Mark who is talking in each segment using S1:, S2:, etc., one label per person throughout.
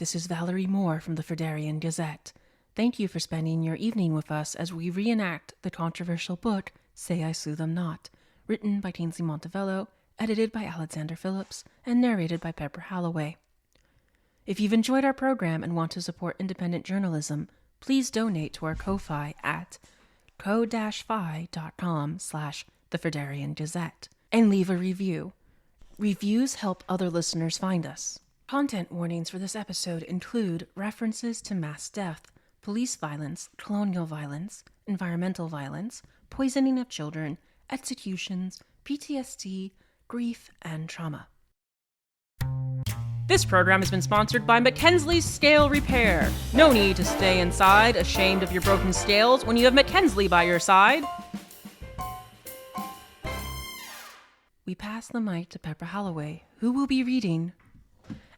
S1: this is Valerie Moore from the Frederian Gazette. Thank you for spending your evening with us as we reenact the controversial book, Say I Slew Them Not, written by Kingsley Montevello, edited by Alexander Phillips, and narrated by Pepper Holloway. If you've enjoyed our program and want to support independent journalism, please donate to our Ko-Fi at ko-fi.com/The Frederian Gazette and leave a review. Reviews help other listeners find us. Content warnings for this episode include references to mass death, police violence, colonial violence, environmental violence, poisoning of children, executions, PTSD, grief, and trauma. This program has been sponsored by Kingsley's Scale Repair. No need to stay inside, ashamed of your broken scales, when you have Kingsley by your side. We pass the mic to Pepper Holloway, who will be reading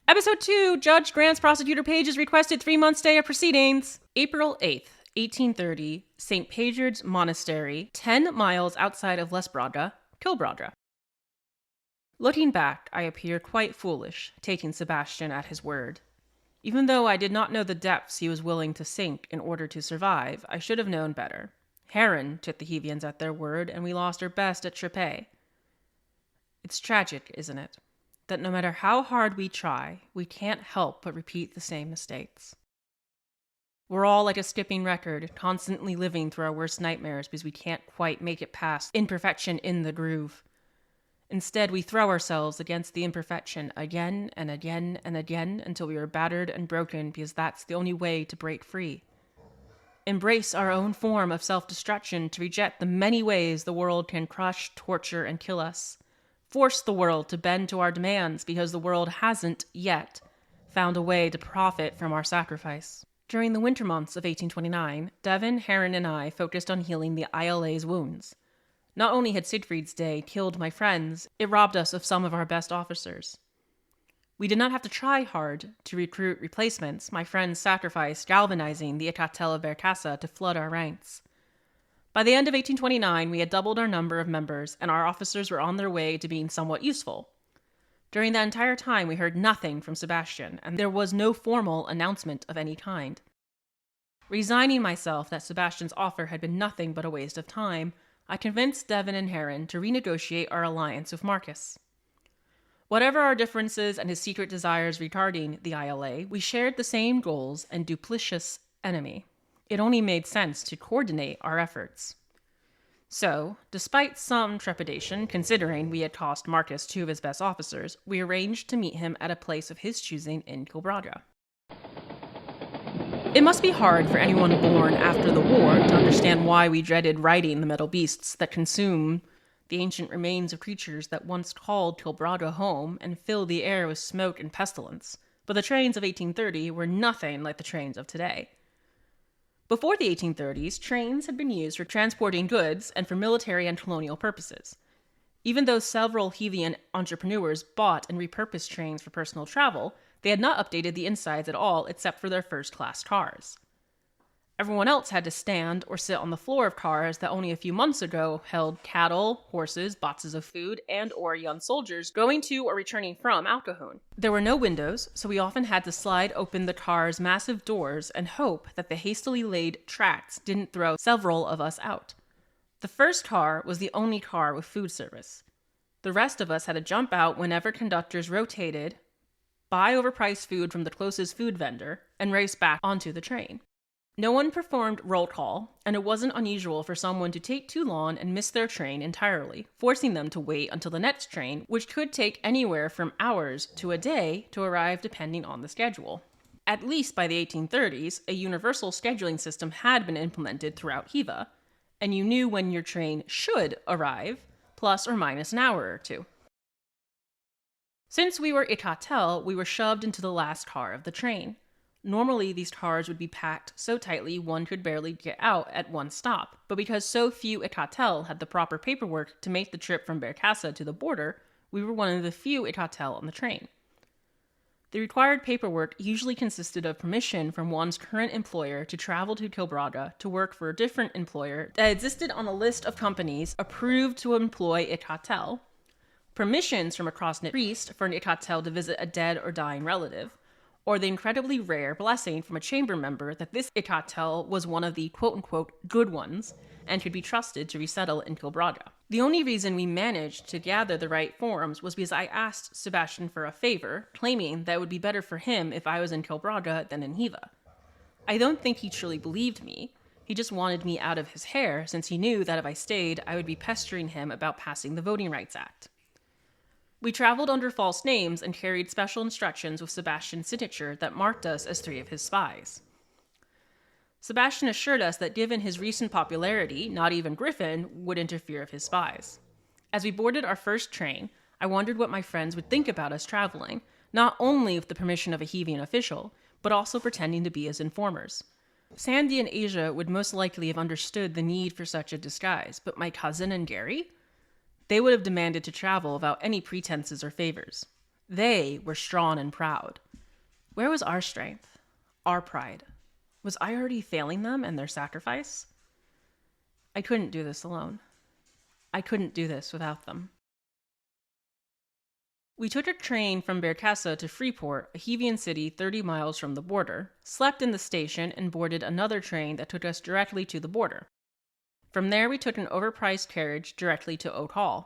S1: Episode 2, Judge grants prosecutor Page's requested 3-month stay of proceedings. April 8th, 1830, St. Pagard's Monastery, 10 miles outside of Lesbrogha, Killbraugha. Looking back, I appear quite foolish, taking Sebastian at his word. Even though I did not know the depths he was willing to sink in order to survive, I should have known better. Heron took the Hevians at their word, and we lost our best at Trepay. It's tragic, isn't it? That no matter how hard we try, we can't help but repeat the same mistakes. We're all like a skipping record, constantly living through our worst nightmares because we can't quite make it past imperfection in the groove. Instead, we throw ourselves against the imperfection again and again and again until we are battered and broken because that's the only way to break free. Embrace our own form of self-destruction to reject the many ways the world can crush, torture, and kill us. Force the world to bend to our demands because the world hasn't yet found a way to profit from our sacrifice. During the winter months of 1829, Devin, Heron, and I focused on healing the ILA's wounds. Not only had Siegfried's day killed my friends, it robbed us of some of our best officers. We did not have to try hard to recruit replacements. My friends sacrificed galvanizing the Ilkhatal of Verkassa to flood our ranks. By the end of 1829, we had doubled our number of members, and our officers were on their way to being somewhat useful. During that entire time, we heard nothing from Sebastian, and there was no formal announcement of any kind. Resigning myself that Sebastian's offer had been nothing but a waste of time, I convinced Devin and Heron to renegotiate our alliance with Marcus. Whatever our differences and his secret desires regarding the ILA, we shared the same goals and duplicitous enemy. It only made sense to coordinate our efforts. So, despite some trepidation, considering we had cost Marcus 2 of his best officers, we arranged to meet him at a place of his choosing in Killbraugha. It must be hard for anyone born after the war to understand why we dreaded riding the metal beasts that consume the ancient remains of creatures that once called Killbraugha home and filled the air with smoke and pestilence. But the trains of 1830 were nothing like the trains of today. Before the 1830s, trains had been used for transporting goods and for military and colonial purposes. Even though several Hevian entrepreneurs bought and repurposed trains for personal travel, they had not updated the insides at all except for their first-class cars. Everyone else had to stand or sit on the floor of cars that only a few months ago held cattle, horses, boxes of food, and/or young soldiers going to or returning from Alcohun. There were no windows, so we often had to slide open the car's massive doors and hope that the hastily laid tracks didn't throw several of us out. The first car was the only car with food service. The rest of us had to jump out whenever conductors rotated, buy overpriced food from the closest food vendor, and race back onto the train. No one performed roll call, and it wasn't unusual for someone to take too long and miss their train entirely, forcing them to wait until the next train, which could take anywhere from hours to a day to arrive depending on the schedule. At least by the 1830s, a universal scheduling system had been implemented throughout Hiva, and you knew when your train should arrive, plus or minus an hour or two. Since we were Ilkhatal, we were shoved into the last car of the train. Normally, these cars would be packed so tightly one could barely get out at one stop, but because so few Ilkhatal had the proper paperwork to make the trip from Verkassa to the border, we were one of the few Ilkhatal on the train. The required paperwork usually consisted of permission from one's current employer to travel to Killbraugha to work for a different employer that existed on a list of companies approved to employ Ilkhatal, permissions from a cross-knit priest for an Ilkhatal to visit a dead or dying relative, or the incredibly rare blessing from a chamber member that this Ilkhatal was one of the quote-unquote good ones and could be trusted to resettle in Killbraugha. The only reason we managed to gather the right forms was because I asked Sebastian for a favor, claiming that it would be better for him if I was in Killbraugha than in Hiva. I don't think he truly believed me. He just wanted me out of his hair, since he knew that if I stayed, I would be pestering him about passing the Voting Rights Act. We traveled under false names and carried special instructions with Sebastian's signature that marked us as 3 of his spies. Sebastian assured us that given his recent popularity, not even Griffin would interfere with his spies. As we boarded our first train, I wondered what my friends would think about us traveling, not only with the permission of a Hevian official, but also pretending to be his informers. Sandy and Asia would most likely have understood the need for such a disguise, but my cousin and Gary? They would have demanded to travel without any pretenses or favors. They were strong and proud. Where was our strength? Our pride? Was I already failing them and their sacrifice? I couldn't do this alone. I couldn't do this without them. We took a train from Berkassa to Freeport, a Hevian city 30 miles from the border, slept in the station, and boarded another train that took us directly to the border. From there, we took an overpriced carriage directly to Ilkhatal.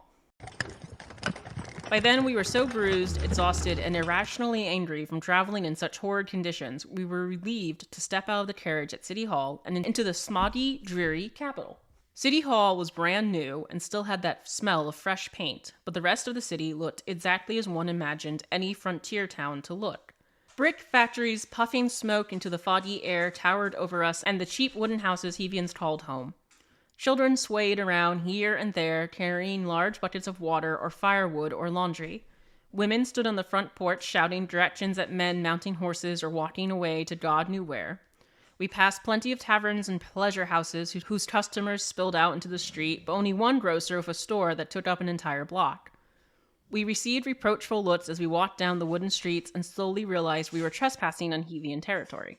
S1: By then, we were so bruised, exhausted, and irrationally angry from traveling in such horrid conditions, we were relieved to step out of the carriage at City Hall and into the smoggy, dreary capital. City Hall was brand new and still had that smell of fresh paint, but the rest of the city looked exactly as one imagined any frontier town to look. Brick factories puffing smoke into the foggy air towered over us, and the cheap wooden houses Hevians called home. Children swayed around here and there, carrying large buckets of water or firewood or laundry. Women stood on the front porch shouting directions at men mounting horses or walking away to God knew where. We passed plenty of taverns and pleasure houses whose customers spilled out into the street, but only one grocer with a store that took up an entire block. We received reproachful looks as we walked down the wooden streets and slowly realized we were trespassing on Hevian territory.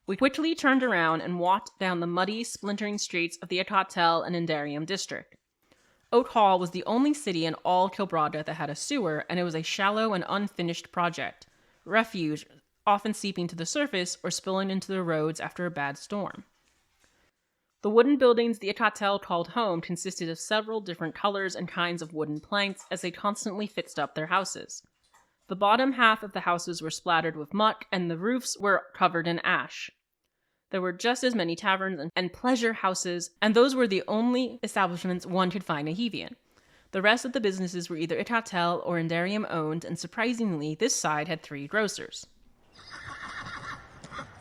S1: We quickly turned around and walked down the muddy, splintering streets of the Ilkhatal and Indarium district. Ilkhatal was the only city in all Killbraugha that had a sewer, and it was a shallow and unfinished project, refuge often seeping to the surface or spilling into the roads after a bad storm. The wooden buildings the Ilkhatal called home consisted of several different colors and kinds of wooden planks as they constantly fixed up their houses. The bottom half of the houses were splattered with muck, and the roofs were covered in ash. There were just as many taverns and pleasure houses, and those were the only establishments one could find a Hevian. The rest of the businesses were either Ilkhatal or Indarium owned, and surprisingly, this side had 3 grocers.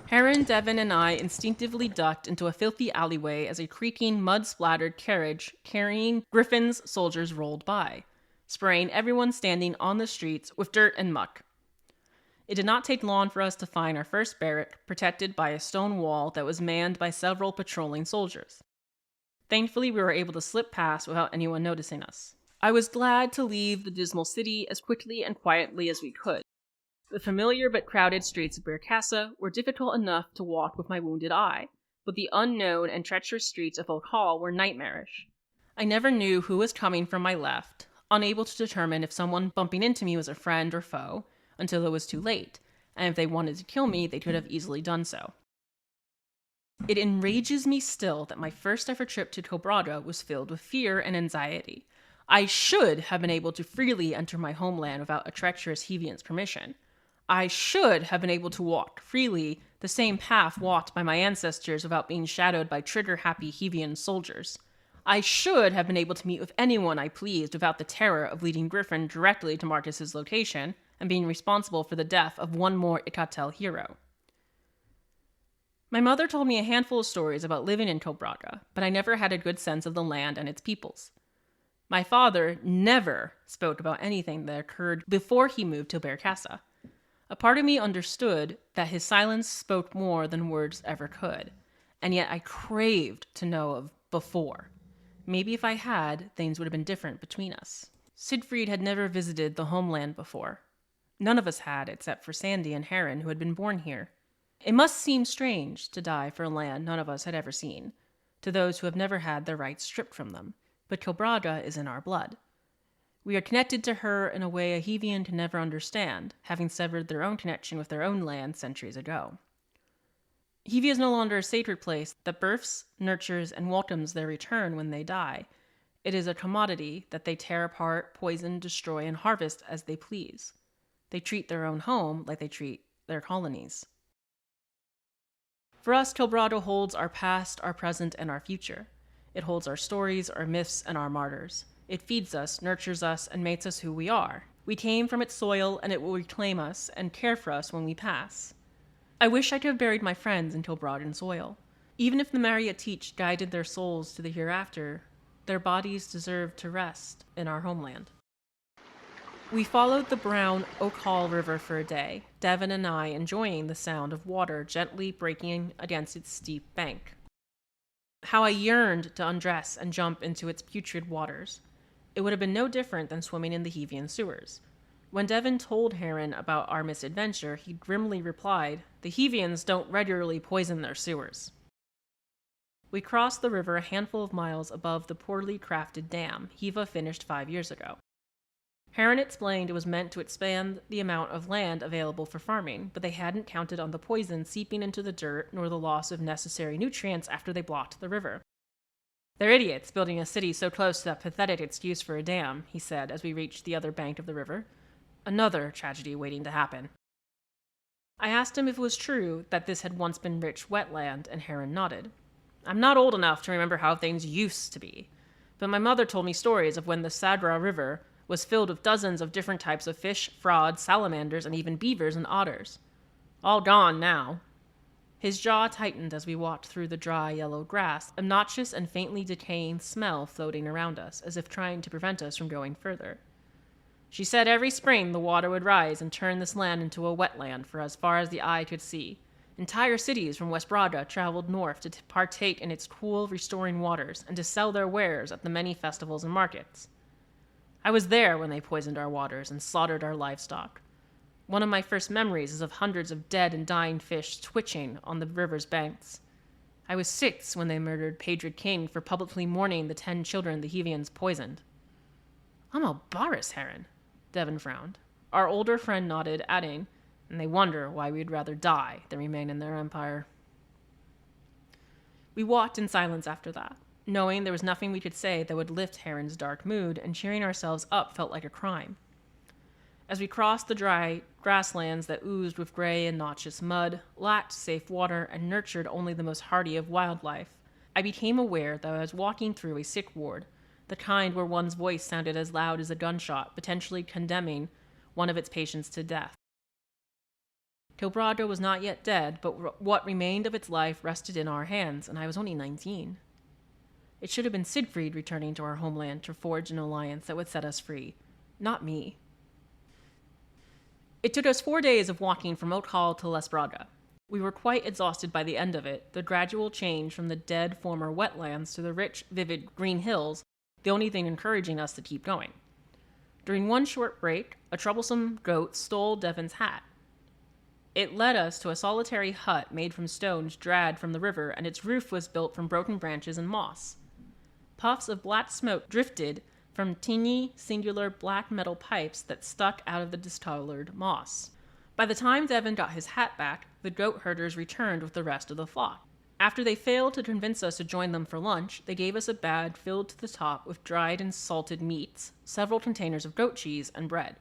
S1: Heron, Devin, and I instinctively ducked into a filthy alleyway as a creaking, mud-splattered carriage carrying Griffin's soldiers rolled by, spraying everyone standing on the streets with dirt and muck. It did not take long for us to find our first barrack, protected by a stone wall that was manned by several patrolling soldiers. Thankfully, we were able to slip past without anyone noticing us. I was glad to leave the dismal city as quickly and quietly as we could. The familiar but crowded streets of Berkassa were difficult enough to walk with my wounded eye, but the unknown and treacherous streets of Ilkhatal were nightmarish. I never knew who was coming from my left, unable to determine if someone bumping into me was a friend or foe, until it was too late, and if they wanted to kill me, they could have easily done so. It enrages me still that my first ever trip to Killbraugha was filled with fear and anxiety. I should have been able to freely enter my homeland without a treacherous Hevian's permission. I should have been able to walk freely the same path walked by my ancestors without being shadowed by trigger-happy Hevian soldiers. I should have been able to meet with anyone I pleased without the terror of leading Griffin directly to Marcus's location and being responsible for the death of one more Ilkhatal hero. My mother told me a handful of stories about living in Killbraugha, but I never had a good sense of the land and its peoples. My father never spoke about anything that occurred before he moved to Berkassa. A part of me understood that his silence spoke more than words ever could, and yet I craved to know of before. Maybe if I had, things would have been different between us. Siegfried had never visited the homeland before. None of us had, except for Sandy and Heron, who had been born here. It must seem strange to die for a land none of us had ever seen, to those who have never had their rights stripped from them, but Killbraugha is in our blood. We are connected to her in a way a Hevian can never understand, having severed their own connection with their own land centuries ago. Hevia is no longer a sacred place that births, nurtures, and welcomes their return when they die. It is a commodity that they tear apart, poison, destroy, and harvest as they please. They treat their own home like they treat their colonies. For us, Killbraugha holds our past, our present, and our future. It holds our stories, our myths, and our martyrs. It feeds us, nurtures us, and makes us who we are. We came from its soil, and it will reclaim us and care for us when we pass. I wish I could have buried my friends in Killbraughan soil. Even if the Mariateach guided their souls to the hereafter, their bodies deserve to rest in our homeland. We followed the brown Ilkhatal River for a day, Devin and I enjoying the sound of water gently breaking against its steep bank. How I yearned to undress and jump into its putrid waters. It would have been no different than swimming in the Hevian sewers. When Devin told Heron about our misadventure, he grimly replied, "The Hevians don't regularly poison their sewers." We crossed the river a handful of miles above the poorly crafted dam Heva finished 5 years ago. Heron explained it was meant to expand the amount of land available for farming, but they hadn't counted on the poison seeping into the dirt nor the loss of necessary nutrients after they blocked the river. "They're idiots building a city so close to that pathetic excuse for a dam," he said as we reached the other bank of the river. Another tragedy waiting to happen. I asked him if it was true that this had once been rich wetland, and Heron nodded. "I'm not old enough to remember how things used to be, but my mother told me stories of when the Sagra River was filled with dozens of different types of fish, frogs, salamanders, and even beavers and otters. All gone now." His jaw tightened as we walked through the dry yellow grass, a noxious and faintly decaying smell floating around us, as if trying to prevent us from going further. "She said every spring the water would rise and turn this land into a wetland for as far as the eye could see. Entire cities from West Braga traveled north to partake in its cool, restoring waters and to sell their wares at the many festivals and markets. I was there when they poisoned our waters and slaughtered our livestock. One of my first memories is of hundreds of dead and dying fish twitching on the river's banks. I was 6 when they murdered Pedro King for publicly mourning the 10 children the Hevians poisoned." "I'm a Boris, Heron," Devin frowned. Our older friend nodded, adding, "And they wonder why we'd rather die than remain in their empire." We walked in silence after that, knowing there was nothing we could say that would lift Heron's dark mood, and cheering ourselves up felt like a crime. As we crossed the dry grasslands that oozed with gray and noxious mud, lacked safe water, and nurtured only the most hardy of wildlife, I became aware that I was walking through a sick ward, the kind where one's voice sounded as loud as a gunshot, potentially condemning one of its patients to death. Killbraugha was not yet dead, but what remained of its life rested in our hands, and I was only 19. It should have been Siegfried returning to our homeland to forge an alliance that would set us free, not me. It took us 4 days of walking from Ilkhatal to Les Braga. We were quite exhausted by the end of it, the gradual change from the dead former wetlands to the rich, vivid green hills, the only thing encouraging us to keep going. During one short break, a troublesome goat stole Devin's hat. It led us to a solitary hut made from stones dragged from the river, and its roof was built from broken branches and moss. Puffs of black smoke drifted from teeny, singular black metal pipes that stuck out of the discolored moss. By the time Devin got his hat back, the goat herders returned with the rest of the flock. After they failed to convince us to join them for lunch, they gave us a bag filled to the top with dried and salted meats, several containers of goat cheese, and bread.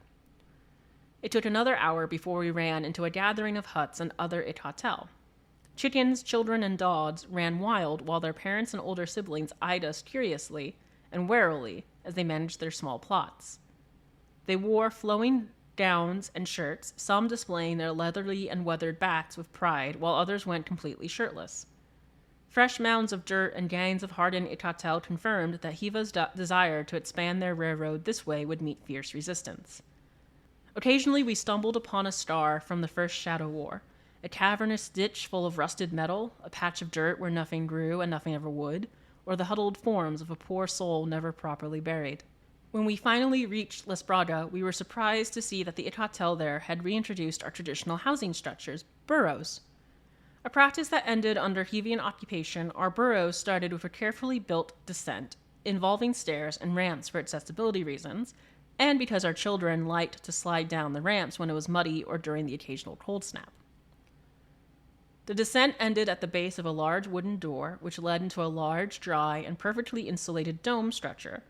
S1: It took another hour before we ran into a gathering of huts and other Ilkhatal. Chickens, children, and dogs ran wild while their parents and older siblings eyed us curiously and warily as they managed their small plots. They wore flowing gowns and shirts, some displaying their leathery and weathered backs with pride, while others went completely shirtless. Fresh mounds of dirt and gangs of hardened Ilkhatal confirmed that Heva's desire to expand their railroad this way would meet fierce resistance. Occasionally we stumbled upon a scar from the first Shadow War, a cavernous ditch full of rusted metal, a patch of dirt where nothing grew and nothing ever would, or the huddled forms of a poor soul never properly buried. When we finally reached Les Braga, we were surprised to see that the Ilkhatal there had reintroduced our traditional housing structures, burrows. A practice that ended under Hevian occupation, our burrows started with a carefully built descent, involving stairs and ramps for accessibility reasons, and because our children liked to slide down the ramps when it was muddy or during the occasional cold snap. The descent ended at the base of a large wooden door, which led into a large, dry, and perfectly insulated dome structure.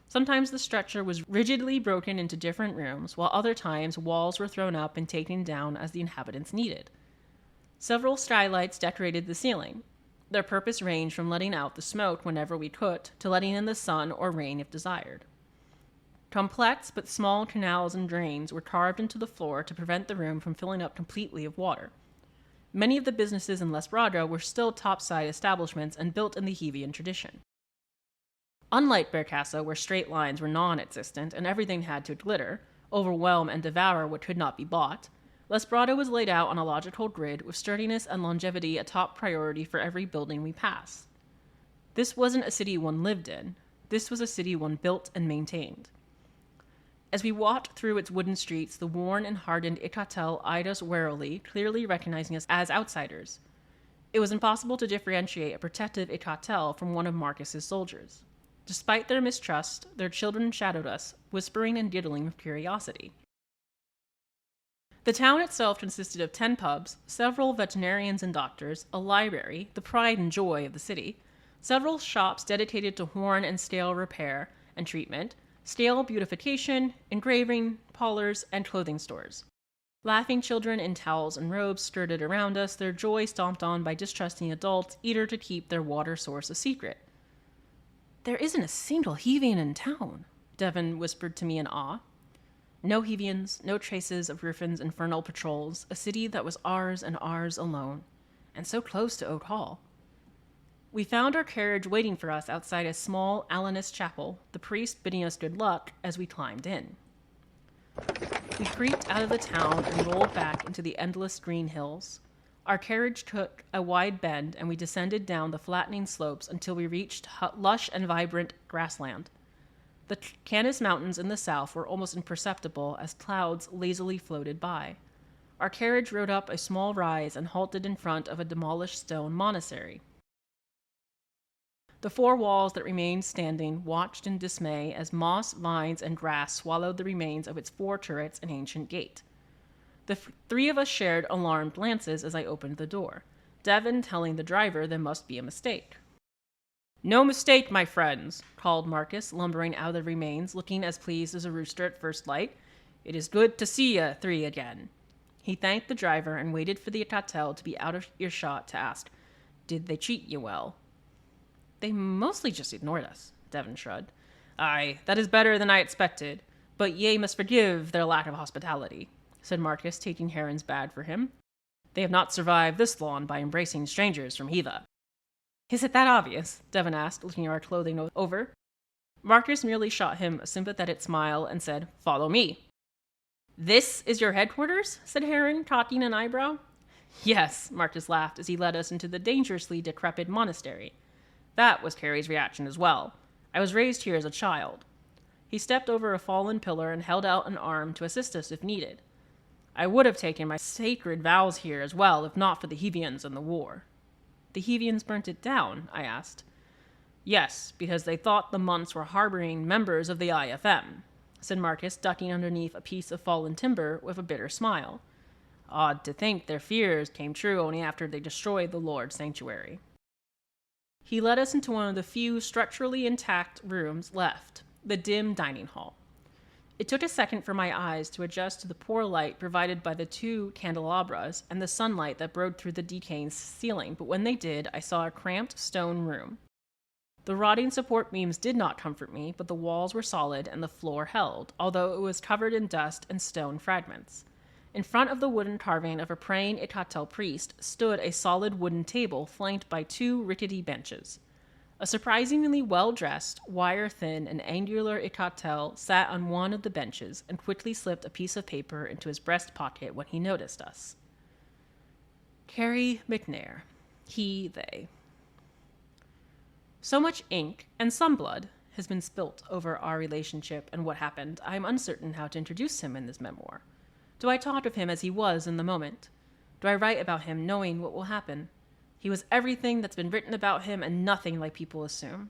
S1: Sometimes the structure was rigidly broken into different rooms, while other times walls were thrown up and taken down as the inhabitants needed. Several skylights decorated the ceiling. Their purpose ranged from letting out the smoke whenever we could, to letting in the sun or rain if desired. Complex but small canals and drains were carved into the floor to prevent the room from filling up completely of water. Many of the businesses in Les Braga were still topside establishments and built in the Hevian tradition. Unlike Bercassa, where straight lines were non-existent and everything had to glitter, overwhelm, and devour what could not be bought, Les Braga was laid out on a logical grid with sturdiness and longevity a top priority for every building we passed. This wasn't a city one lived in. This was a city one built and maintained. As we walked through its wooden streets, the worn and hardened Ilkhatal eyed us warily, clearly recognizing us as outsiders. It was impossible to differentiate a protective Ilkhatal from one of Marcus's soldiers. Despite their mistrust, their children shadowed us, whispering and giggling with curiosity. The town itself consisted of 10 pubs, several veterinarians and doctors, a library, the pride and joy of the city, several shops dedicated to horn and scale repair and treatment, scale beautification, engraving, parlors, and clothing stores. Laughing children in towels and robes skirted around us, their joy stomped on by distrusting adults eager to keep their water source a secret. "There isn't a single Hevian in town," Devin whispered to me in awe. No Hevians, no traces of Griffin's infernal patrols, a city that was ours and ours alone, and so close to Oak Hall. We found our carriage waiting for us outside a small Alanist chapel, the priest bidding us good luck as we climbed in. We creeped out of the town and rolled back into the endless green hills. Our carriage took a wide bend, and we descended down the flattening slopes until we reached lush and vibrant grassland. The Canis Mountains in the south were almost imperceptible as clouds lazily floated by. Our carriage rode up a small rise and halted in front of a demolished stone monastery. The 4 walls that remained standing watched in dismay as moss, vines, and grass swallowed the remains of its 4 turrets and ancient gate. The 3 of us shared alarmed glances as I opened the door, Devin telling the driver there must be a mistake. "No mistake, my friends," called Marcus, lumbering out of the remains, looking as pleased as a rooster at first light. "It is good to see ya 3 again." He thanked the driver and waited for the Ilkhatal to be out of earshot to ask, "Did they treat you well?" "They mostly just ignored us," Devin shrugged. "Aye, that is better than I expected, but ye must forgive their lack of hospitality," said Marcus, taking Heron's bag for him. "They have not survived this long by embracing strangers from Heva." "Is it that obvious?" Devin asked, looking our clothing over. Marcus merely shot him a sympathetic smile and said, "Follow me." "This is your headquarters?" said Heron, cocking an eyebrow. "Yes," Marcus laughed as he led us into the dangerously decrepit monastery. That was Carrie's reaction as well. "I was raised here as a child." He stepped over a fallen pillar and held out an arm to assist us if needed. "I would have taken my sacred vows here as well if not for the Hevians and the war." "The Hevians burnt it down?" I asked. "Yes, because they thought the monks were harboring members of the IFM," said Marcus, ducking underneath a piece of fallen timber with a bitter smile. "Odd to think their fears came true only after they destroyed the Lord's sanctuary." He led us into one of the few structurally intact rooms left, the dim dining hall. It took a second for my eyes to adjust to the poor light provided by the 2 candelabras and the sunlight that broke through the decaying ceiling, but when they did, I saw a cramped stone room. The rotting support beams did not comfort me, but the walls were solid and the floor held, although it was covered in dust and stone fragments. In front of the wooden carving of a praying Ilkhatal priest stood a solid wooden table flanked by 2 rickety benches. A surprisingly well-dressed, wire-thin, and angular Ilkhatal sat on one of the benches and quickly slipped a piece of paper into his breast pocket when he noticed us. Carrie McNair. He, they. So much ink and some blood has been spilt over our relationship and what happened, I am uncertain how to introduce him in this memoir. Do I talk of him as he was in the moment? Do I write about him knowing what will happen? He was everything that's been written about him and nothing like people assume.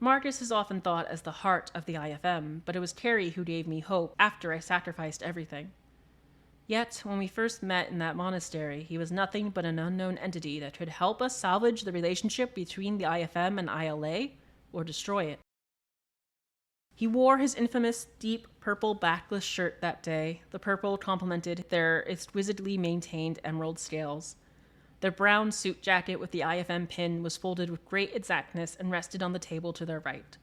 S1: Marcus is often thought as the heart of the IFM, but it was Carrie who gave me hope after I sacrificed everything. Yet, when we first met in that monastery, he was nothing but an unknown entity that could help us salvage the relationship between the IFM and ILA, or destroy it. He wore his infamous deep purple backless shirt that day. The purple complemented their exquisitely maintained emerald scales. Their brown suit jacket with the IFM pin was folded with great exactness and rested on the table to their right.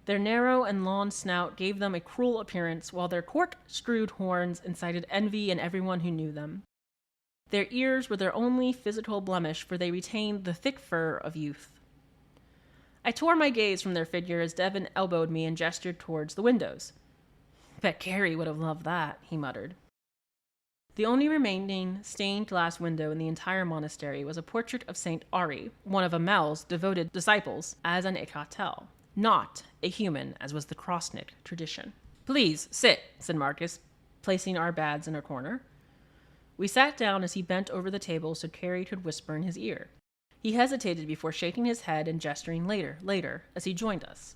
S1: Their narrow and long snout gave them a cruel appearance, while their cork-screwed horns incited envy in everyone who knew them. Their ears were their only physical blemish, for they retained the thick fur of youth. I tore my gaze from their figure as Devin elbowed me and gestured towards the windows. "Bet Carrie would have loved that," he muttered. The only remaining stained glass window in the entire monastery was a portrait of Saint Ari, one of Amel's devoted disciples, as an Ilkhatal, not a human, as was the Krosnik tradition. "Please, sit," said Marcus, placing our bads in a corner. We sat down as he bent over the table so Carrie could whisper in his ear. He hesitated before shaking his head and gesturing later, as he joined us.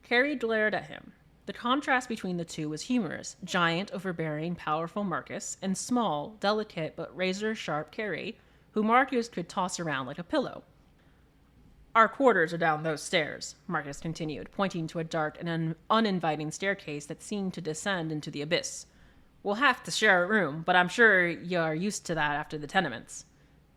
S1: Carrie glared at him. The contrast between the two was humorous: giant, overbearing, powerful Marcus, and small, delicate, but razor-sharp Carrie, who Marcus could toss around like a pillow. "Our quarters are down those stairs," Marcus continued, pointing to a dark and uninviting staircase that seemed to descend into the abyss. "We'll have to share a room, but I'm sure you're used to that after the tenements."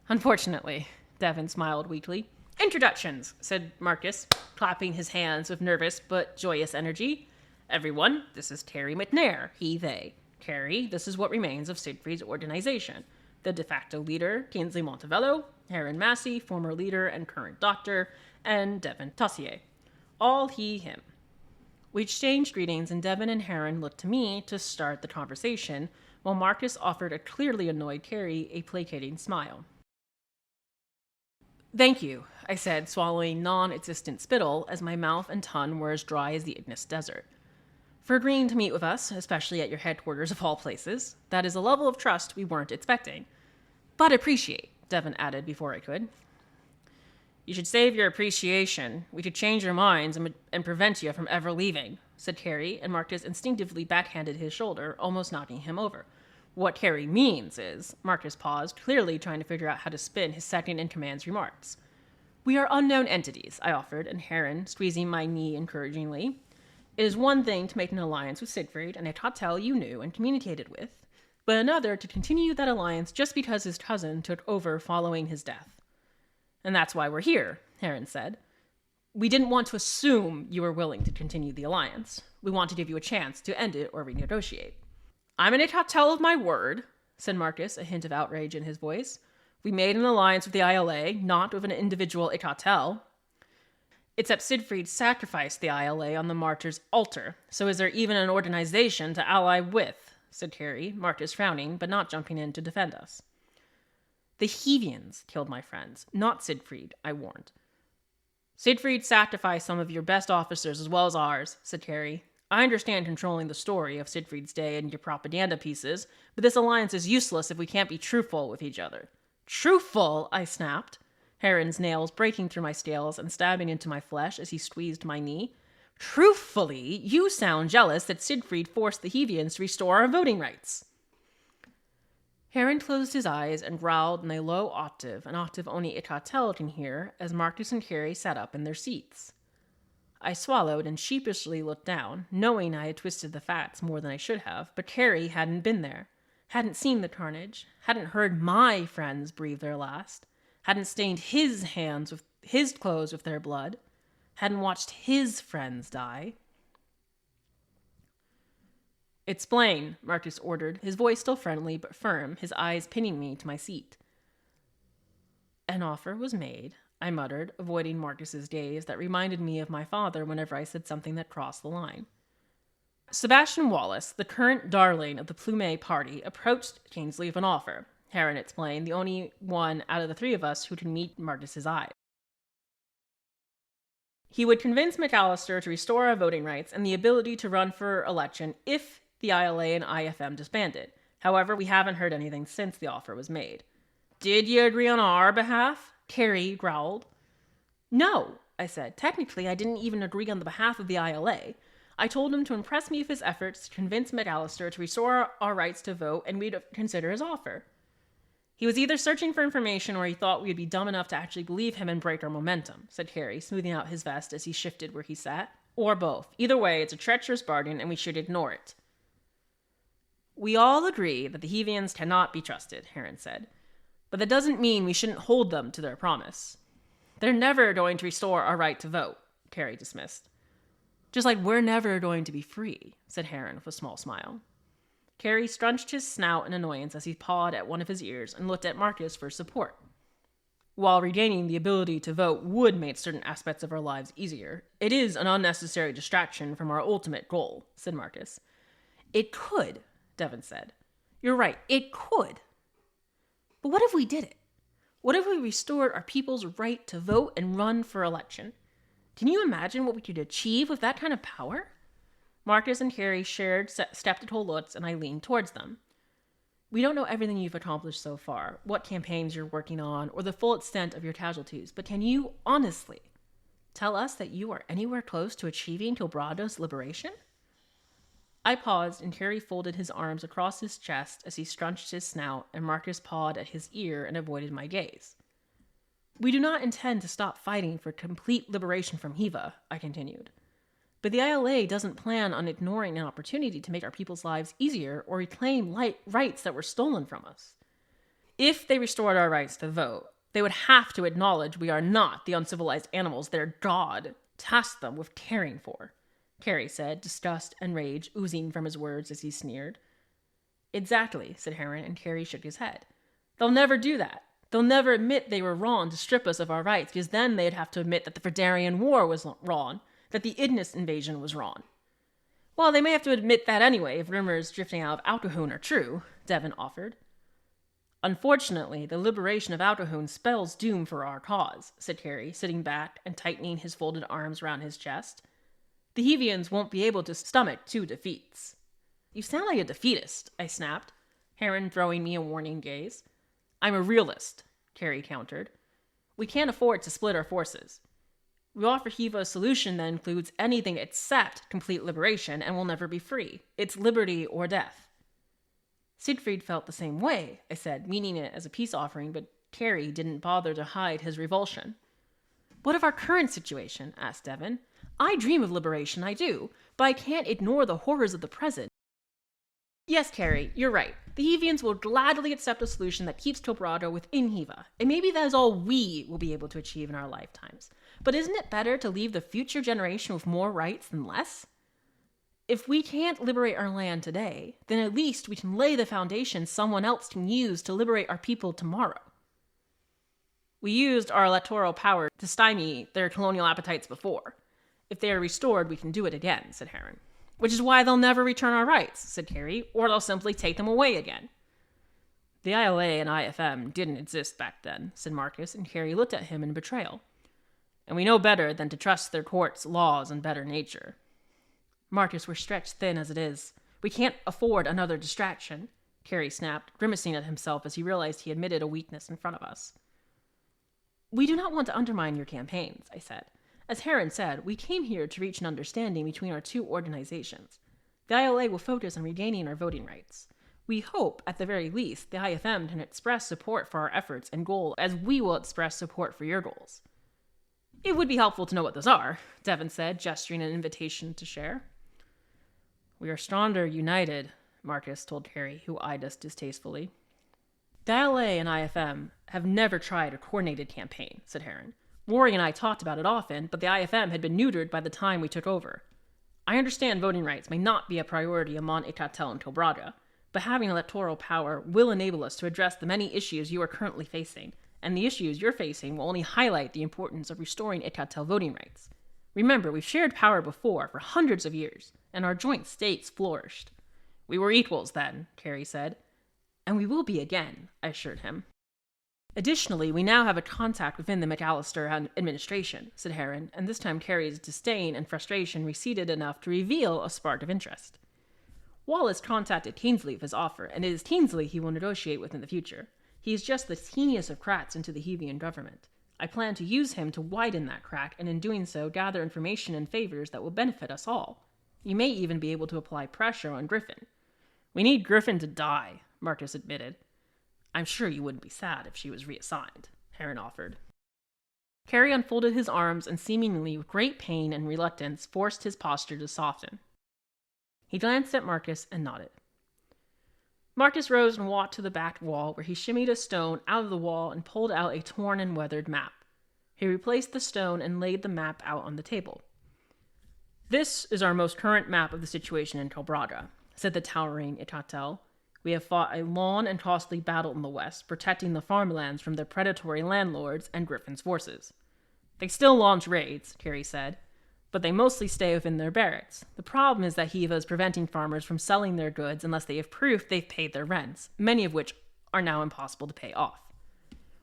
S1: "Unfortunately," Devin smiled weakly. "Introductions," said Marcus, clapping his hands with nervous but joyous energy. "Everyone, this is Carrie McNair, he, they. Carrie, this is what remains of Siegfried's organization. The de facto leader, Kingsley Montevello, Heron Massey, former leader and current doctor, and Devin Tossier. All he, him." We exchanged greetings, and Devin and Heron looked to me to start the conversation, while Marcus offered a clearly annoyed Carrie a placating smile. "Thank you," I said, swallowing non-existent spittle as my mouth and tongue were as dry as the igneous desert. "For agreeing to meet with us, especially at your headquarters of all places. That is a level of trust we weren't expecting. But appreciate," Devin added before I could. "You should save your appreciation. We could change your minds and prevent you from ever leaving," said Carrie, and Marcus instinctively backhanded his shoulder, almost knocking him over. "What Carrie means is," Marcus paused, clearly trying to figure out how to spin his second-in-command's remarks. "We are unknown entities," I offered, and Heron, squeezing my knee encouragingly. "It is one thing to make an alliance with Siegfried and a cartel you knew and communicated with, but another to continue that alliance just because his cousin took over following his death." "And that's why we're here," Heron said. "We didn't want to assume you were willing to continue the alliance. We want to give you a chance to end it or renegotiate." "I'm an Ilkhatal of my word," said Marcus, a hint of outrage in his voice. "We made an alliance with the ILA, not with an individual Ilkhatal." "Except Siegfried sacrificed the ILA on the martyr's altar, so is there even an organization to ally with?" said Carrie, Marcus frowning, but not jumping in to defend us. "The Hevians killed my friends, not Siegfried," I warned. "Siegfried sacrificed some of your best officers as well as ours," said Carrie. "I understand controlling the story of Siegfried's day and your propaganda pieces, but this alliance is useless if we can't be truthful with each other." "Truthful?" I snapped, Heron's nails breaking through my scales and stabbing into my flesh as he squeezed my knee. "Truthfully, you sound jealous that Siegfried forced the Hevians to restore our voting rights." Heron closed his eyes and growled in a low octave, an octave only Ilkhatal can hear, as Marcus and Carrie sat up in their seats. I swallowed and sheepishly looked down, knowing I had twisted the facts more than I should have, but Carrie hadn't been there, hadn't seen the carnage, hadn't heard my friends breathe their last, hadn't stained his hands with his clothes with their blood, hadn't watched his friends die. "Explain," Marcus ordered, his voice still friendly but firm, his eyes pinning me to my seat. "An offer was made," I muttered, avoiding Marcus's gaze that reminded me of my father whenever I said something that crossed the line. "Sebastian Wallace, the current darling of the Plumet party, approached Kingsley with an offer," Heron explained, the only one out of the three of us who could meet Marcus's eye. "He would convince McAllister to restore our voting rights and the ability to run for election if the ILA and IFM disbanded. However, we haven't heard anything since the offer was made." "Did you agree on our behalf?" Carrie growled. "No," I said. Technically, I didn't even agree on the behalf of the ILA. I told him to impress me with his efforts to convince McAllister to restore our rights to vote, and we'd consider his offer. He was either searching for information or he thought we'd be dumb enough to actually believe him and break our momentum, said Carey, smoothing out his vest as he shifted where he sat. Or both. Either way, it's a treacherous bargain and we should ignore it. We all agree that the Hevians cannot be trusted, Heron said. But that doesn't mean we shouldn't hold them to their promise. They're never going to restore our right to vote, Carey dismissed. Just like we're never going to be free, said Heron with a small smile. Carey scrunched his snout in annoyance as he pawed at one of his ears and looked at Marcus for support. While regaining the ability to vote would make certain aspects of our lives easier, it is an unnecessary distraction from our ultimate goal, said Marcus. It could, Devin said. You're right, it could. But what if we did it? What if we restored our people's right to vote and run for election? Can you imagine what we could achieve with that kind of power? Marcus and Carey shared skeptical looks, and I leaned towards them. We don't know everything you've accomplished so far, what campaigns you're working on, or the full extent of your casualties, but can you honestly tell us that you are anywhere close to achieving Killbraugh's liberation? I paused, and Carey folded his arms across his chest as he scrunched his snout, and Marcus pawed at his ear and avoided my gaze. We do not intend to stop fighting for complete liberation from Hiva, I continued. But the ILA doesn't plan on ignoring an opportunity to make our people's lives easier or reclaim rights that were stolen from us. If they restored our rights to vote, they would have to acknowledge we are not the uncivilized animals their God tasked them with caring for, Carey said, disgust and rage oozing from his words as he sneered. Exactly, said Heron, and Carey shook his head. They'll never do that. They'll never admit they were wrong to strip us of our rights, because then they'd have to admit that the Fredarian War was wrong, that the Idnis invasion was wrong. Well, they may have to admit that anyway if rumors drifting out of Alcahun are true, Devin offered. Unfortunately, the liberation of Alcahun spells doom for our cause, said Carey, sitting back and tightening his folded arms around his chest. The Hevians won't be able to stomach 2 defeats. You sound like a defeatist, I snapped, Heron throwing me a warning gaze. I'm a realist, Carey countered. We can't afford to split our forces. We offer Hiva a solution that includes anything except complete liberation and we'll never be free. It's liberty or death. Siegfried felt the same way, I said, meaning it as a peace offering, but Carey didn't bother to hide his revulsion. What of our current situation? Asked Devin. I dream of liberation, I do, but I can't ignore the horrors of the present. Yes, Carey, you're right. The Hevians will gladly accept a solution that keeps Killbraugha within Hiva, and maybe that is all we will be able to achieve in our lifetimes. But isn't it better to leave the future generation with more rights than less? If we can't liberate our land today, then at least we can lay the foundation someone else can use to liberate our people tomorrow. We used our electoral power to stymie their colonial appetites before. If they are restored, we can do it again, said Heron. Which is why they'll never return our rights, said Carey, or they'll simply take them away again. The ILA and IFM didn't exist back then, said Marcus, and Carey looked at him in betrayal. And we know better than to trust their courts, laws, and better nature. Marcus, we're stretched thin as it is. We can't afford another distraction, Carey snapped, grimacing at himself as he realized he admitted a weakness in front of us. We do not want to undermine your campaigns, I said. As Heron said, we came here to reach an understanding between our 2 organizations. The ILA will focus on regaining our voting rights. We hope, at the very least, the IFM can express support for our efforts and goal as we will express support for your goals. It would be helpful to know what those are, Devin said, gesturing an invitation to share. We are stronger united, Marcus told Carey, who eyed us distastefully. The ILA and IFM have never tried a coordinated campaign, said Heron. Rory and I talked about it often, but the IFM had been neutered by the time we took over. I understand voting rights may not be a priority among Ilkhatal and Killbraugha, but having electoral power will enable us to address the many issues you are currently facing, and the issues you're facing will only highlight the importance of restoring Ilkhatal voting rights. Remember, we've shared power before for hundreds of years, and our joint states flourished. We were equals then, Carey said. And we will be again, I assured him. Additionally, we now have a contact within the McAllister administration, said Heron, and this time Carey's disdain and frustration receded enough to reveal a spark of interest. Wallace contacted Kingsley with his offer, and it is Kingsley he will negotiate with in the future. He is just the teeniest of cracks into the Hevian government. I plan to use him to widen that crack, and in doing so, gather information and favors that will benefit us all. You may even be able to apply pressure on Griffin. We need Griffin to die, Marcus admitted. I'm sure you wouldn't be sad if she was reassigned, Heron offered. Carey unfolded his arms and seemingly with great pain and reluctance forced his posture to soften. He glanced at Marcus and nodded. Marcus rose and walked to the back wall where he shimmied a stone out of the wall and pulled out a torn and weathered map. He replaced the stone and laid the map out on the table. This is our most current map of the situation in Killbraugha, said the towering Ilkhatal. We have fought a long and costly battle in the west, protecting the farmlands from the predatory landlords and Griffin's forces. They still launch raids, Carey said, but they mostly stay within their barracks. The problem is that Heva is preventing farmers from selling their goods unless they have proof they've paid their rents, many of which are now impossible to pay off.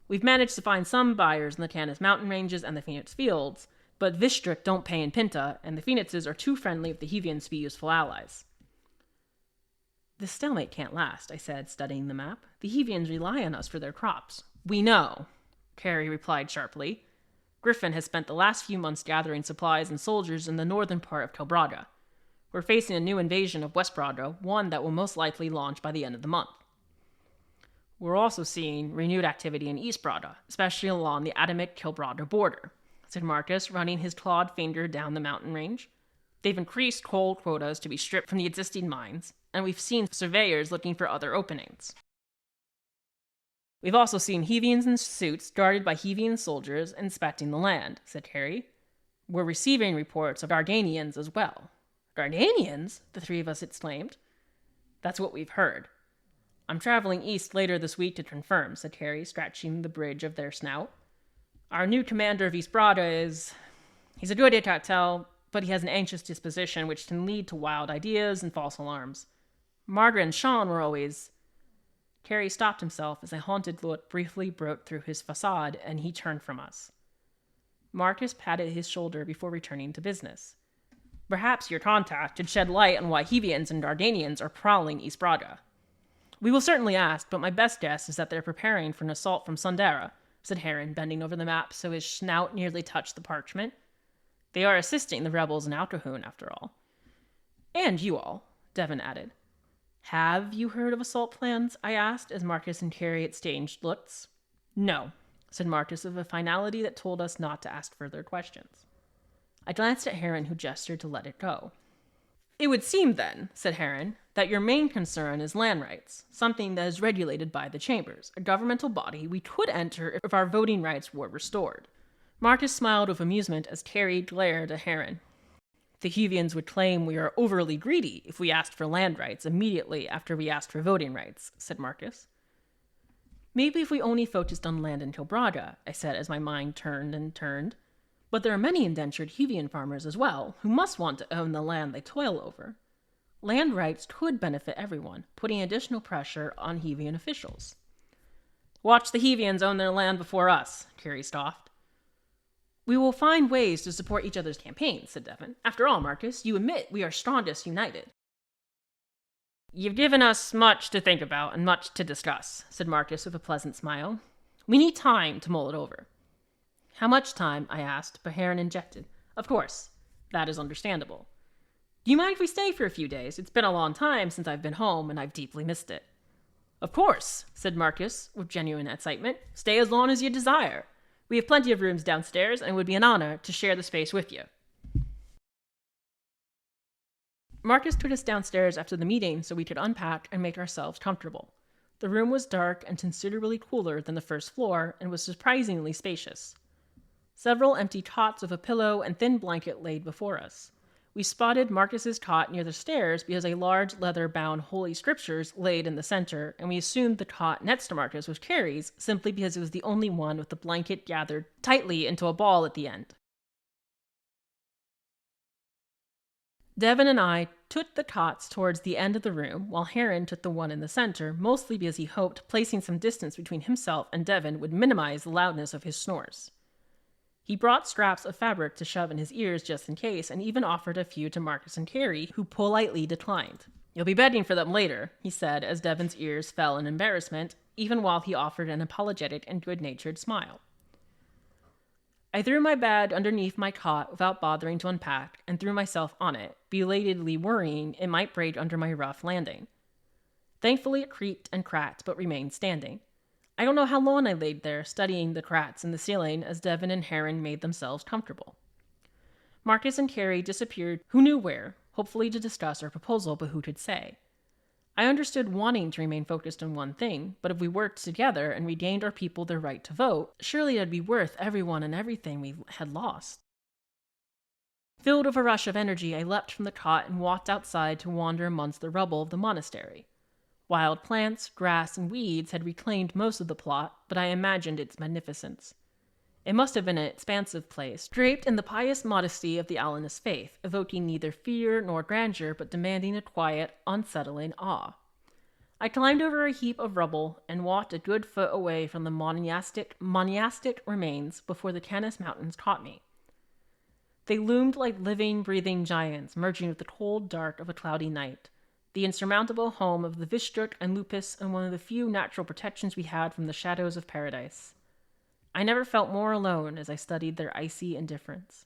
S1: We've managed to find some buyers in the Canis mountain ranges and the Phoenix fields, but Vistrik don't pay in Pinta, and the Phoenixes are too friendly with the Hevians to be useful allies. This stalemate can't last, I said, studying the map. The Hevians rely on us for their crops. We know, Carey replied sharply. Griffin has spent the last few months gathering supplies and soldiers in the northern part of Killbraugha. We're facing a new invasion of Westbraugha, one that will most likely launch by the end of the month. We're also seeing renewed activity in Eastbraugha, especially along the Adamic-Killbraugha border, said Marcus, running his clawed finger down the mountain range. They've increased coal quotas to be stripped from the existing mines, and we've seen surveyors looking for other openings. We've also seen Hevians in suits guarded by Hevian soldiers inspecting the land, said Carey. We're receiving reports of Garganians as well. Garganians? The three of us exclaimed. That's what we've heard. I'm traveling east later this week to confirm, said Carey, scratching the bridge of their snout. Our new commander of Eastbraugha is... He's a good Ilkhatal, but he has an anxious disposition which can lead to wild ideas and false alarms. Margaret and Sean were always... Carey stopped himself as a haunted look briefly broke through his facade, and he turned from us. Marcus patted his shoulder before returning to business. Perhaps your contact should shed light on why Hevians and Garganians are prowling Eastbraugha. We will certainly ask, but my best guess is that they're preparing for an assault from Sundara, said Heron, bending over the map so his snout nearly touched the parchment. They are assisting the rebels in Alcahun, after all. And you all, Devin added. Have you heard of assault plans? I asked as Marcus and Carey exchanged looks. No, said Marcus with a finality that told us not to ask further questions. I glanced at Heron, who gestured to let it go. It would seem then, said Heron, that your main concern is land rights, something that is regulated by the Chambers, a governmental body we could enter if our voting rights were restored. Marcus smiled with amusement as Carey glared at Heron. The Hevians would claim we are overly greedy if we asked for land rights immediately after we asked for voting rights, said Marcus. Maybe if we only focused on land in Killbraugha, I said as my mind turned and turned. But there are many indentured Hevian farmers as well, who must want to own the land they toil over. Land rights could benefit everyone, putting additional pressure on Hevian officials. Watch the Hevians own their land before us, Carey scoffed. We will find ways to support each other's campaigns, said Devin. After all, Marcus, you admit we are strongest united. You've given us much to think about and much to discuss, said Marcus with a pleasant smile. We need time to mull it over. How much time? I asked, but Heron injected. Of course. That is understandable. Do you mind if we stay for a few days? It's been a long time since I've been home, and I've deeply missed it. Of course, said Marcus with genuine excitement. Stay as long as you desire. We have plenty of rooms downstairs, and it would be an honor to share the space with you. Marcus took us downstairs after the meeting so we could unpack and make ourselves comfortable. The room was dark and considerably cooler than the first floor, and was surprisingly spacious. Several empty cots with a pillow and thin blanket laid before us. We spotted Marcus's cot near the stairs because a large leather-bound Holy Scriptures laid in the center, and we assumed the cot next to Marcus was Carey's simply because it was the only one with the blanket gathered tightly into a ball at the end. Devin and I took the cots towards the end of the room, while Heron took the one in the center, mostly because he hoped placing some distance between himself and Devin would minimize the loudness of his snores. He brought scraps of fabric to shove in his ears just in case, and even offered a few to Marcus and Carey, who politely declined. You'll be begging for them later, he said as Devin's ears fell in embarrassment, even while he offered an apologetic and good-natured smile. I threw my bag underneath my cot without bothering to unpack and threw myself on it, belatedly worrying it might break under my rough landing. Thankfully, it creaked and cracked but remained standing. I don't know how long I laid there, studying the cracks in the ceiling as Devin and Heron made themselves comfortable. Marcus and Carrie disappeared who knew where, hopefully to discuss our proposal, but who could say? I understood wanting to remain focused on one thing, but if we worked together and regained our people their right to vote, surely it'd be worth everyone and everything we had lost. Filled with a rush of energy, I leapt from the cot and walked outside to wander amongst the rubble of the monastery. Wild plants, grass, and weeds had reclaimed most of the plot, but I imagined its magnificence. It must have been an expansive place, draped in the pious modesty of the Alanist faith, evoking neither fear nor grandeur, but demanding a quiet, unsettling awe. I climbed over a heap of rubble and walked a good foot away from the monastic remains before the Canis Mountains caught me. They loomed like living, breathing giants, merging with the cold dark of a cloudy night, the insurmountable home of the Vishtrik and Lupus, and one of the few natural protections we had from the shadows of paradise. I never felt more alone as I studied their icy indifference.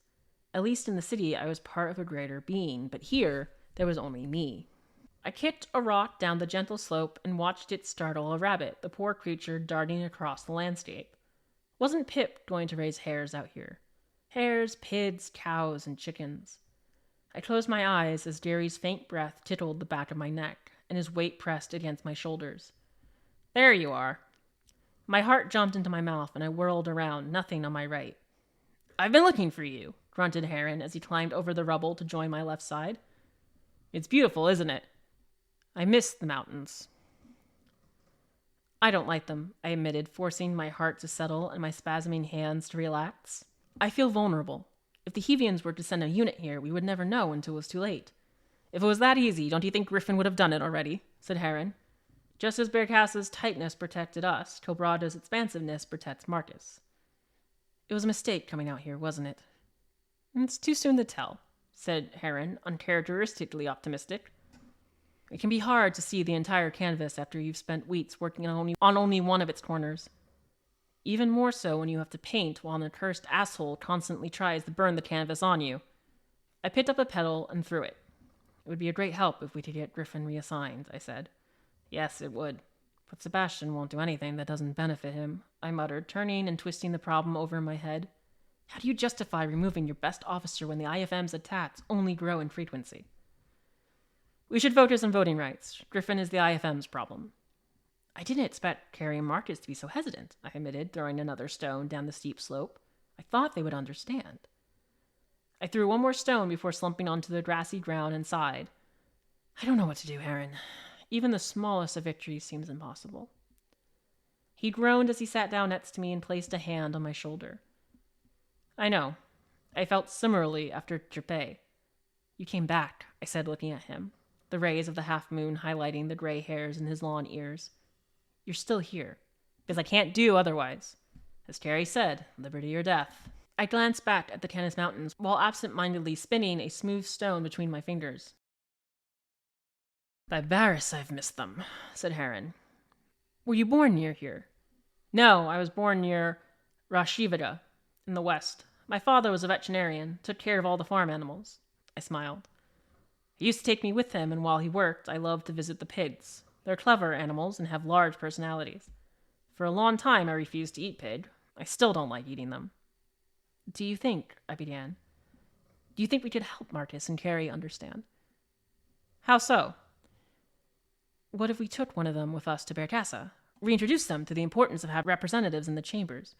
S1: At least in the city, I was part of a greater being, but here, there was only me. I kicked a rock down the gentle slope and watched it startle a rabbit, the poor creature darting across the landscape. Wasn't Pip going to raise hares out here? Hares, pigs, cows, and chickens. I closed my eyes as Gary's faint breath tickled the back of my neck, and his weight pressed against my shoulders. There you are. My heart jumped into my mouth, and I whirled around, nothing on my right. I've been looking for you, grunted Heron as he climbed over the rubble to join my left side. It's beautiful, isn't it? I miss the mountains. I don't like them, I admitted, forcing my heart to settle and my spasming hands to relax. I feel vulnerable. If the Hevians were to send a unit here, we would never know until it was too late. If it was that easy, don't you think Griffin would have done it already? Said Heron. Just as Bearcast's tightness protected us, Killbraugh's expansiveness protects Marcus. It was a mistake coming out here, wasn't it? It's too soon to tell, said Heron, uncharacteristically optimistic. It can be hard to see the entire canvas after you've spent weeks working on only one of its corners. Even more so when you have to paint while an accursed asshole constantly tries to burn the canvas on you. I picked up a petal and threw it. It would be a great help if we could get Griffin reassigned, I said. Yes, it would. But Sebastian won't do anything that doesn't benefit him, I muttered, turning and twisting the problem over in my head. How do you justify removing your best officer when the IFM's attacks only grow in frequency? We should focus on voting rights. Griffin is the IFM's problem. I didn't expect Carrie and Marcus to be so hesitant, I admitted, throwing another stone down the steep slope. I thought they would understand. I threw one more stone before slumping onto the grassy ground and sighed. I don't know what to do, Heron. Even the smallest of victories seems impossible. He groaned as he sat down next to me and placed a hand on my shoulder. I know. I felt similarly after Jeopardize. You came back, I said, looking at him, the rays of the half-moon highlighting the gray hairs in his long ears. You're still here, because I can't do otherwise. As Carrie said, liberty or death. I glanced back at the Canis Mountains while absent-mindedly spinning a smooth stone between my fingers. By Varys, I've missed them, said Heron. Were you born near here? No, I was born near Rashivada, in the west. My father was a veterinarian, took care of all the farm animals. I smiled. He used to take me with him, and while he worked, I loved to visit the pigs. They're clever animals and have large personalities. For a long time, I refused to eat pig. I still don't like eating them. Do you think, I began, do you think we could help Marcus and Carrie understand? How so? What if we took one of them with us to Bearcassa? Reintroduced them to the importance of having representatives in the chambers.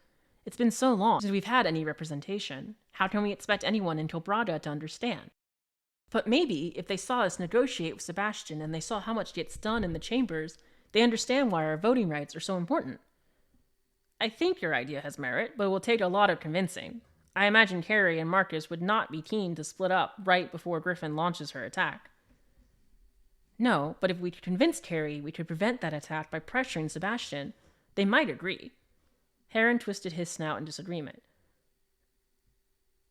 S1: It's been so long since we've had any representation. How can we expect anyone in Killbraugha to understand? But maybe, if they saw us negotiate with Sebastian and they saw how much gets done in the chambers, they understand why our voting rights are so important. I think your idea has merit, but it will take a lot of convincing. I imagine Carrie and Marcus would not be keen to split up right before Griffin launches her attack. No, but if we could convince Carrie we could prevent that attack by pressuring Sebastian, they might agree. Heron twisted his snout in disagreement.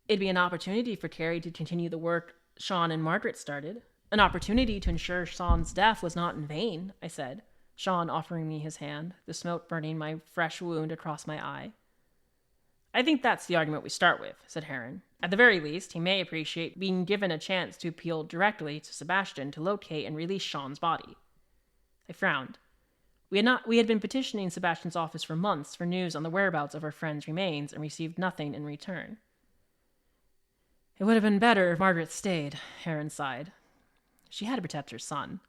S1: It'd be an opportunity for Carrie to continue the work Sean and Margaret started. An opportunity to ensure Sean's death was not in vain, I said, Sean offering me his hand, the smoke burning my fresh wound across my eye. I think that's the argument we start with, said Heron. At the very least, he may appreciate being given a chance to appeal directly to Sebastian to locate and release Sean's body. I frowned. We had been petitioning Sebastian's office for months for news on the whereabouts of our friend's remains and received nothing in return. It would have been better if Margaret stayed, Heron sighed. She had to protect her son.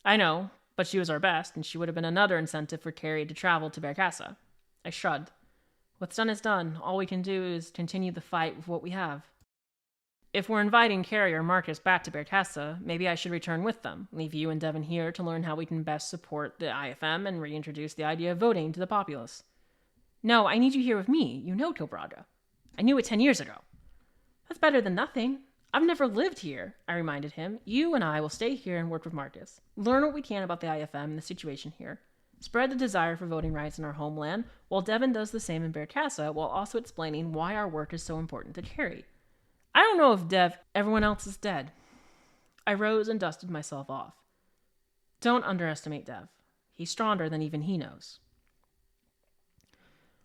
S1: I know, but she was our best, and she would have been another incentive for Carrie to travel to Berkassa. I shrugged. What's done is done. All we can do is continue the fight with what we have. If we're inviting Carrie or Marcus back to Berkassa, maybe I should return with them, leave you and Devin here to learn how we can best support the IFM and reintroduce the idea of voting to the populace. No, I need you here with me. You know Killbraugha. I knew it 10 years ago. That's better than nothing. I've never lived here, I reminded him. You and I will stay here and work with Marcus. Learn what we can about the IFM and the situation here. Spread the desire for voting rights in our homeland, while Devin does the same in Berkassa, while also explaining why our work is so important to Carrie. I don't know if everyone else is dead. I rose and dusted myself off. Don't underestimate Dev. He's stronger than even he knows.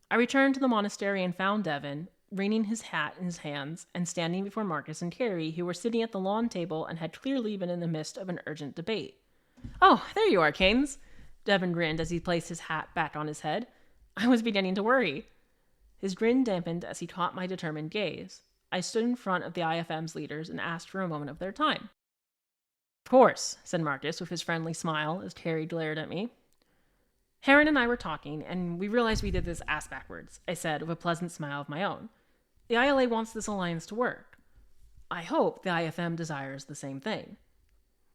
S1: I returned to the monastery and found Devin, wringing his hat in his hands and standing before Marcus and Carrie, who were sitting at the lawn table and had clearly been in the midst of an urgent debate. Oh, there you are, Kings. Devin grinned as he placed his hat back on his head. I was beginning to worry. His grin dampened as he caught my determined gaze. I stood in front of the IFM's leaders and asked for a moment of their time. Of course, said Marcus with his friendly smile as Carrie glared at me. Heron and I were talking, and we realized we did this ass backwards, I said with a pleasant smile of my own. The ILA wants this alliance to work. I hope the IFM desires the same thing.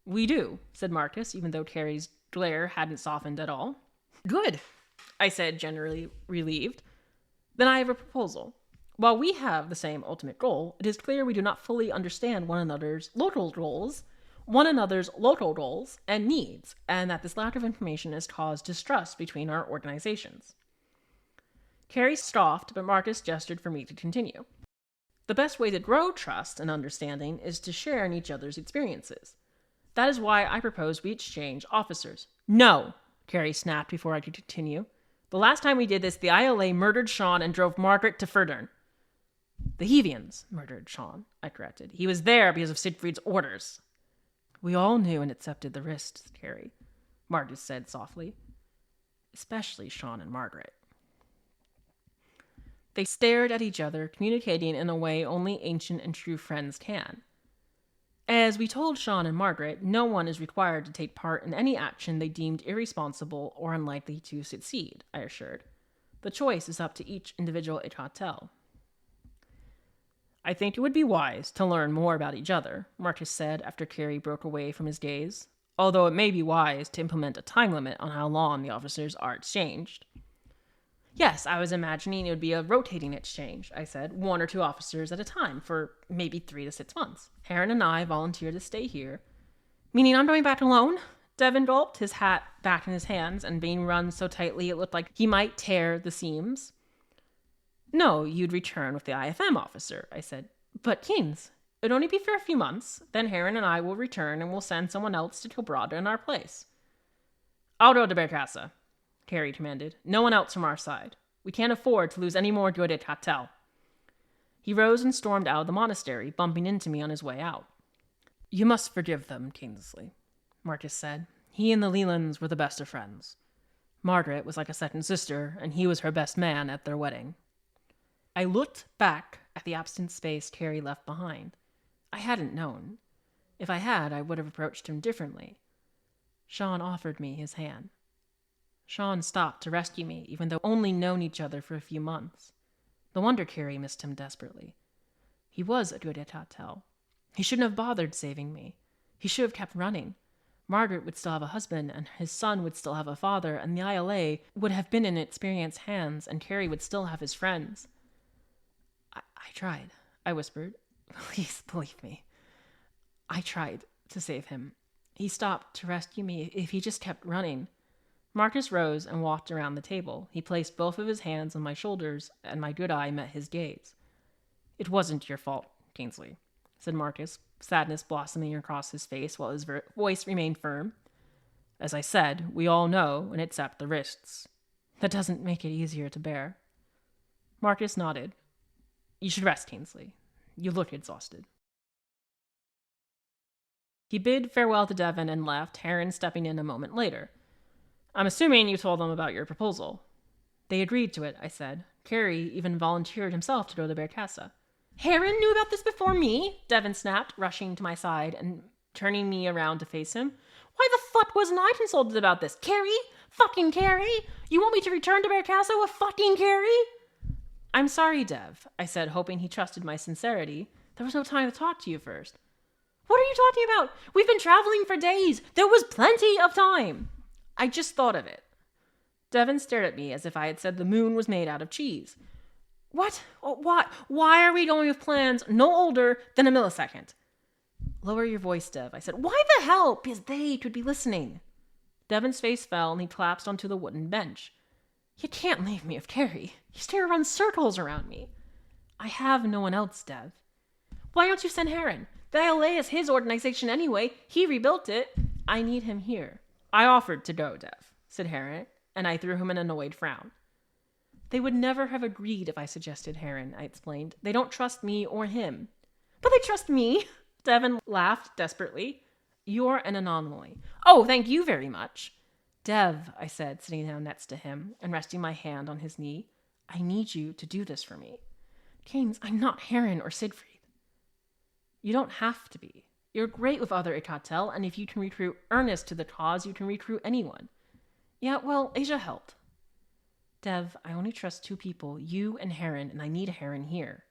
S1: We do, said Marcus, even though Carrie's glare hadn't softened at all. Good, I said, generally relieved. Then I have a proposal. While we have the same ultimate goal, it is clear we do not fully understand one another's local roles and needs, and that this lack of information has caused distrust between our organizations. Carrie scoffed, but Marcus gestured for me to continue. The best way to grow trust and understanding is to share in each other's experiences. That is why I propose we exchange officers. No, Carrie snapped before I could continue. The last time we did this, the ILA murdered Sean and drove Margaret to Verdun. The Hevians murdered Sean, I corrected. He was there because of Siegfried's orders. We all knew and accepted the risks, Carrie, Marcus said softly. Especially Sean and Margaret. They stared at each other, communicating in a way only ancient and true friends can. As we told Sean and Margaret, no one is required to take part in any action they deemed irresponsible or unlikely to succeed, I assured. The choice is up to each individual Ilkhatal. I think it would be wise to learn more about each other, Marcus said after Carrie broke away from his gaze, although it may be wise to implement a time limit on how long the officers are exchanged. Yes, I was imagining it would be a rotating exchange, I said, 1 or 2 officers at a time for maybe 3 to 6 months. Heron and I volunteered to stay here. Meaning I'm going back alone? Devin gulped, his hat back in his hands and being run so tightly it looked like he might tear the seams. No, you'd return with the IFM officer, I said. But Kings, it'd only be for a few months. Then Heron and I will return and we'll send someone else to Killbraugha in our place. I'll go to Berkassa, Carrie commanded. No one else from our side. We can't afford to lose any more good at Ilkhatal. He rose and stormed out of the monastery, bumping into me on his way out. You must forgive them, Kingsley, Marcus said. He and the Lelands were the best of friends. Margaret was like a second sister, and he was her best man at their wedding. I looked back at the absent space Carrie left behind. I hadn't known. If I had, I would have approached him differently. Sean offered me his hand. Sean stopped to rescue me, even though only known each other for a few months. No wonder Carrie missed him desperately. He was a good Ilkhatal. He shouldn't have bothered saving me. He should have kept running. Margaret would still have a husband, and his son would still have a father, and the ILA would have been in experienced hands, and Carrie would still have his friends. I tried, I whispered. Please believe me. I tried to save him. He stopped to rescue me if he just kept running. Marcus rose and walked around the table. He placed both of his hands on my shoulders, and my good eye met his gaze. It wasn't your fault, Kingsley, said Marcus, sadness blossoming across his face while his voice remained firm. As I said, we all know and accept the risks. That doesn't make it easier to bear. Marcus nodded. You should rest, Kingsley. You look exhausted. He bid farewell to Devin and left, Heron stepping in a moment later. I'm assuming you told them about your proposal. They agreed to it, I said. Carrie even volunteered himself to go to Bear Casa. Heron knew about this before me, Devin snapped, rushing to my side and turning me around to face him. Why the fuck wasn't I consulted about this? Carrie? Fucking Carrie? You want me to return to Bear Casa with fucking Carrie? I'm sorry, Dev, I said, hoping he trusted my sincerity. There was no time to talk to you first. What are you talking about? We've been traveling for days. There was plenty of time. I just thought of it. Devin stared at me as if I had said the moon was made out of cheese. What? What? Why are we going with plans no older than a millisecond? Lower your voice, Dev, I said. Why the hell? Because they could be listening. Devin's face fell and he collapsed onto the wooden bench. You can't leave me with Carrie. You stare around circles around me. I have no one else, Dev. Why don't you send Heron? The ILA is his organization anyway. He rebuilt it. I need him here. I offered to go, Dev, said Heron, and I threw him an annoyed frown. They would never have agreed if I suggested Heron, I explained. They don't trust me or him. But they trust me. Devin laughed desperately. You're an anomaly. Oh, thank you very much. Dev, I said, sitting down next to him and resting my hand on his knee. I need you to do this for me. Keynes, I'm not Heron or Siegfried. You don't have to be. You're great with other Ilkhatal, and if you can recruit Ernest to the cause, you can recruit anyone. Yeah, well, Asia helped. Dev, I only trust 2 people, you and Heron, and I need a Heron here.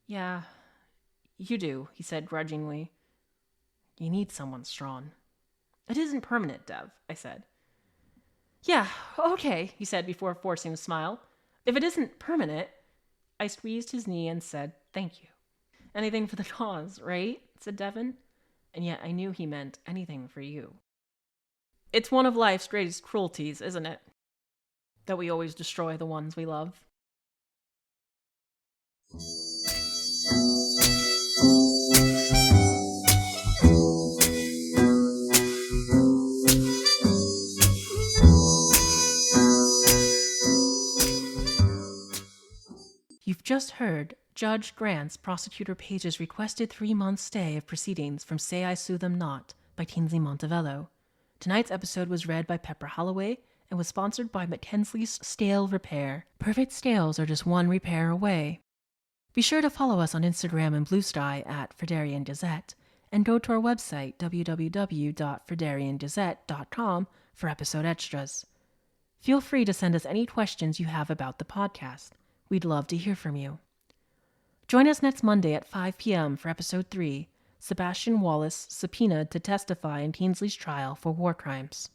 S1: Yeah, you do, he said grudgingly. You need someone strong. It isn't permanent, Dev, I said. Yeah, okay, he said before forcing a smile. If it isn't permanent, I squeezed his knee and said, thank you. Anything for the cause, right? Said Devin. And yet I knew he meant anything for you. It's one of life's greatest cruelties, isn't it? That we always destroy the ones we love. You've just heard Judge Grant's Prosecutor Page's requested 3-month stay of proceedings from Say I Sue Them Not by Kingsley Montevello. Tonight's episode was read by Pepper Holloway and was sponsored by Kingsley's Stale Repair. Perfect scales are just one repair away. Be sure to follow us on Instagram and Blue Sky at Frederian Gazette and go to our website www.frederiangazette.com for episode extras. Feel free to send us any questions you have about the podcast. We'd love to hear from you. Join us next Monday at 5 p.m. for Episode 3, Sebastian Wallace subpoenaed to testify in Kingsley's trial for war crimes.